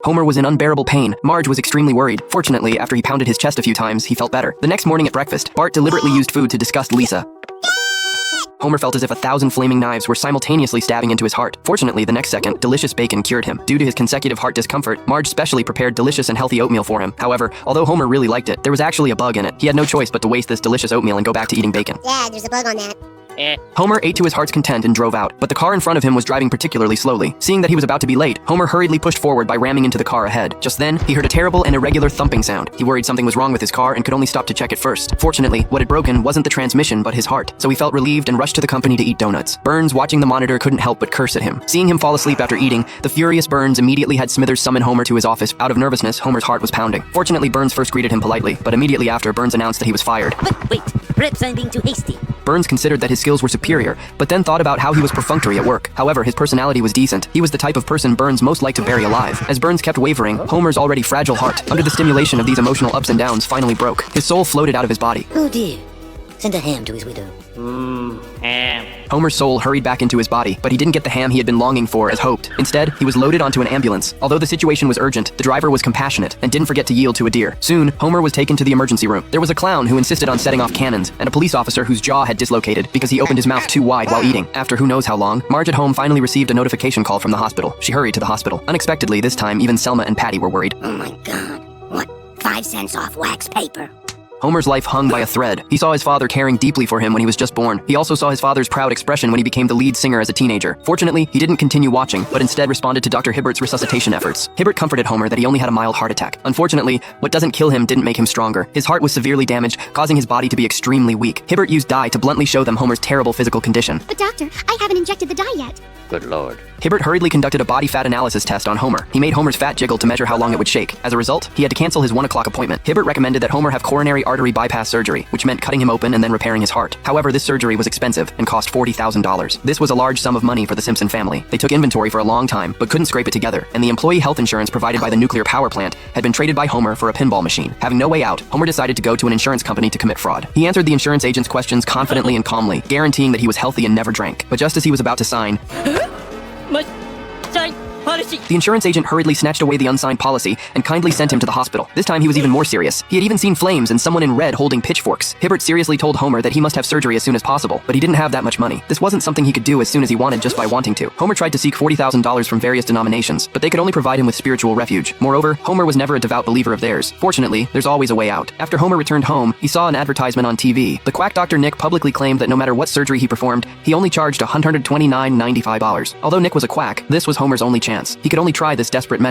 Homer was in unbearable pain. Marge was extremely worried. Fortunately, after he pounded his chest a few times, he felt better. The next morning at breakfast, Bart deliberately used food to disgust Lisa. Homer felt as if 1,000 flaming knives were simultaneously stabbing into his heart. Fortunately, the next second, delicious bacon cured him. Due to his consecutive heart discomfort, Marge specially prepared delicious and healthy oatmeal for him. However, although Homer really liked it, there was actually a bug in it. He had no choice but to waste this delicious oatmeal and go back to eating bacon. Yeah, there's a bug on that. Homer ate to his heart's content and drove out, but the car in front of him was driving particularly slowly. Seeing that he was about to be late, Homer hurriedly pushed forward by ramming into the car ahead. Just then, he heard a terrible and irregular thumping sound. He worried something was wrong with his car and could only stop to check it first. Fortunately, what had broken wasn't the transmission but his heart, so he felt relieved and rushed to the company to eat donuts. Burns, watching the monitor, couldn't help but curse at him. Seeing him fall asleep after eating, the furious Burns immediately had Smithers summon Homer to his office. Out of nervousness, Homer's heart was pounding. Fortunately, Burns first greeted him politely, but immediately after, Burns announced that he was fired. But wait, perhaps I'm being too hasty. Burns considered that his skills were superior, but then thought about how he was perfunctory at work. However, his personality was decent. He was the type of person Burns most liked to bury alive. As Burns kept wavering, Homer's already fragile heart, under the stimulation of these emotional ups and downs, finally broke. His soul floated out of his body. Oh dear. Send a ham to his widow. Ham. Homer's soul hurried back into his body, but he didn't get the ham he had been longing for as hoped. Instead, he was loaded onto an ambulance. Although the situation was urgent, the driver was compassionate and didn't forget to yield to a deer. Soon, Homer was taken to the emergency room. There was a clown who insisted on setting off cannons, and a police officer whose jaw had dislocated because he opened his mouth too wide while eating. After who knows how long, Marge at home finally received a notification call from the hospital. She hurried to the hospital. Unexpectedly, this time, even Selma and Patty were worried. Oh my god. What? 5 cents off wax paper. Homer's life hung by a thread. He saw his father caring deeply for him when he was just born. He also saw his father's proud expression when he became the lead singer as a teenager. Fortunately, he didn't continue watching, but instead responded to Dr. Hibbert's resuscitation efforts. Hibbert comforted Homer that he only had a mild heart attack. Unfortunately, what doesn't kill him didn't make him stronger. His heart was severely damaged, causing his body to be extremely weak. Hibbert used dye to bluntly show them Homer's terrible physical condition. But doctor, I haven't injected the dye yet. Good lord. Hibbert hurriedly conducted a body fat analysis test on Homer. He made Homer's fat jiggle to measure how long it would shake. As a result, he had to cancel his 1 o'clock appointment. Hibbert recommended that Homer have coronary artery bypass surgery, which meant cutting him open and then repairing his heart. However, this surgery was expensive and cost $40,000. This was a large sum of money for the Simpson family. They took inventory for a long time, but couldn't scrape it together, and the employee health insurance provided by the nuclear power plant had been traded by Homer for a pinball machine. Having no way out, Homer decided to go to an insurance company to commit fraud. He answered the insurance agent's questions confidently and calmly, guaranteeing that he was healthy and never drank. But just as he was about to sign, My sign policy. the insurance agent hurriedly snatched away the unsigned policy and kindly sent him to the hospital. This time he was even more serious. He had even seen flames and someone in red holding pitchforks. Hibbert seriously told Homer that he must have surgery as soon as possible, but he didn't have that much money. This wasn't something he could do as soon as he wanted just by wanting to. Homer tried to seek $40,000 from various denominations, but they could only provide him with spiritual refuge. Moreover, Homer was never a devout believer of theirs. Fortunately, there's always a way out. After Homer returned home, he saw an advertisement on TV. The quack doctor Nick publicly claimed that no matter what surgery he performed, he only charged $129.95. Although Nick was a quack, this was Homer's only chance. He could only try this desperate measure.